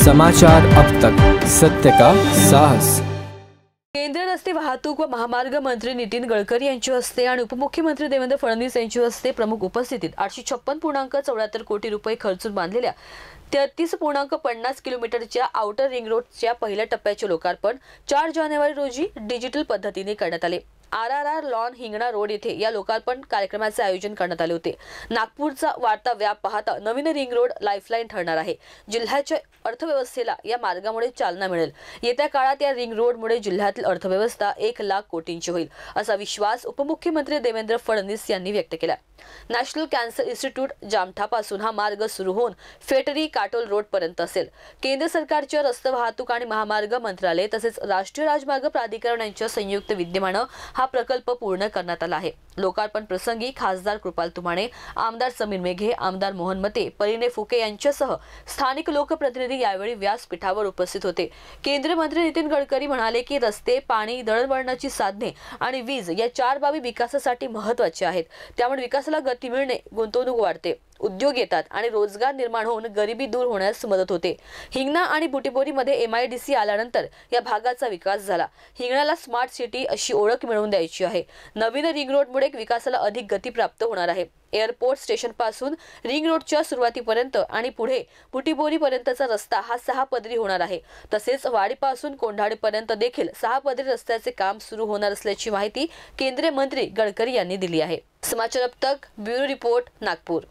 समाचार अब तक, सत्य का साहस। केंद्रीय रस्ते वाहतूक व महामार्ग मंत्री नितीन गडकरी यांच्या हस्ते आणि उपमुख्यमंत्री देवेंद्र फडणवीस यांच्या हस्ते प्रमुख उपस्थितीत 856.74 कोटी रुपये खर्चून बांधलेल्या 33.50 किलोमीटरच्या आउटर रिंग रोडच्या पहिल्या टप्प्याचे लोकार्पण 4 जानेवारी रोजी डिजिटल पद्धतीने करण्यात आले। RRR लॉन हिंगणा रोड येथे या लोकार्पण कार्यक्रमाचे आयोजन करण्यात आले होते। नागपूरचा वाढता व्याप पाहता नवीन रिंग रोड लाईफलाईन ठरणार आहे। जिल्ह्याच्या अर्थव्यवस्थेला या मार्गामुळे चालना मिळेल। येत्या काळात या रिंग रोडमुळे जिल्ह्यातील अर्थव्यवस्था 1 लाख कोटींची होईल असा विश्वास उपमुख्यमंत्री देवेंद्र फडणवीस यांनी व्यक्त केला। नॅशनल कॅन्सर इन्स्टिट्यूट जामठापासून हा मार्ग सुरू होऊन फेटरी काटोल रोड पर्यंत असेल। केंद्र सरकारच्या रस्ते वाहतूक आणि महामार्ग मंत्रालय तसेच राष्ट्रीय राजमार्ग प्राधिकरण यांच्या संयुक्त विद्यमाने हा प्रकल्प पूर्ण करण्यात आला आहे। लोकार्पण प्रसंगी खासदार कृपाल तुमाणे, आमदार समीर मेघे, आमदार मोहन मते, परिणे फुके यांच्यासह स्थानिक लोकप्रतिनिधी यावेळी व्यासपीठावर उपस्थित होते। केंद्रीय मंत्री नितीन गडकरी म्हणाले की रस्ते, पाणी, दळणवळणाची साधने आणि वीज या 4 बाबी विकासासाठी महत्त्वाचे आहेत। त्यामुळे विकासाला गती मिळणे, गुंतवणूक वाढते, उद्योग येतात आणि रोजगार निर्माण होऊन गरिबी दूर होण्यास मदत होते। हिंगणा आणि बुटीबोरीमध्ये MIDC आल्यानंतर या भागाचा विकास झाला। हिंगणाला स्मार्ट सिटी अशी ओळख मिळवून द्यायची आहे। नवीन रिंग रोडमुळे विकासाला अधिक गती प्राप्त होणार आहे। एअरपोर्ट स्टेशन पासून रिंग रोडच्या सुरुवातीपर्यंत आणि पुढे बुटीबोरीपर्यंतचा रस्ता हा 6 पदरी होणार आहे। तसेच वाडीपासून कोंढाळेपर्यंत देखील 6 पदरी रस्त्याचे काम सुरू होणार असल्याची माहिती केंद्रीय मंत्री गडकरी यांनी दिली आहे। समाचार अब तक ब्युरो रिपोर्ट, नागपूर।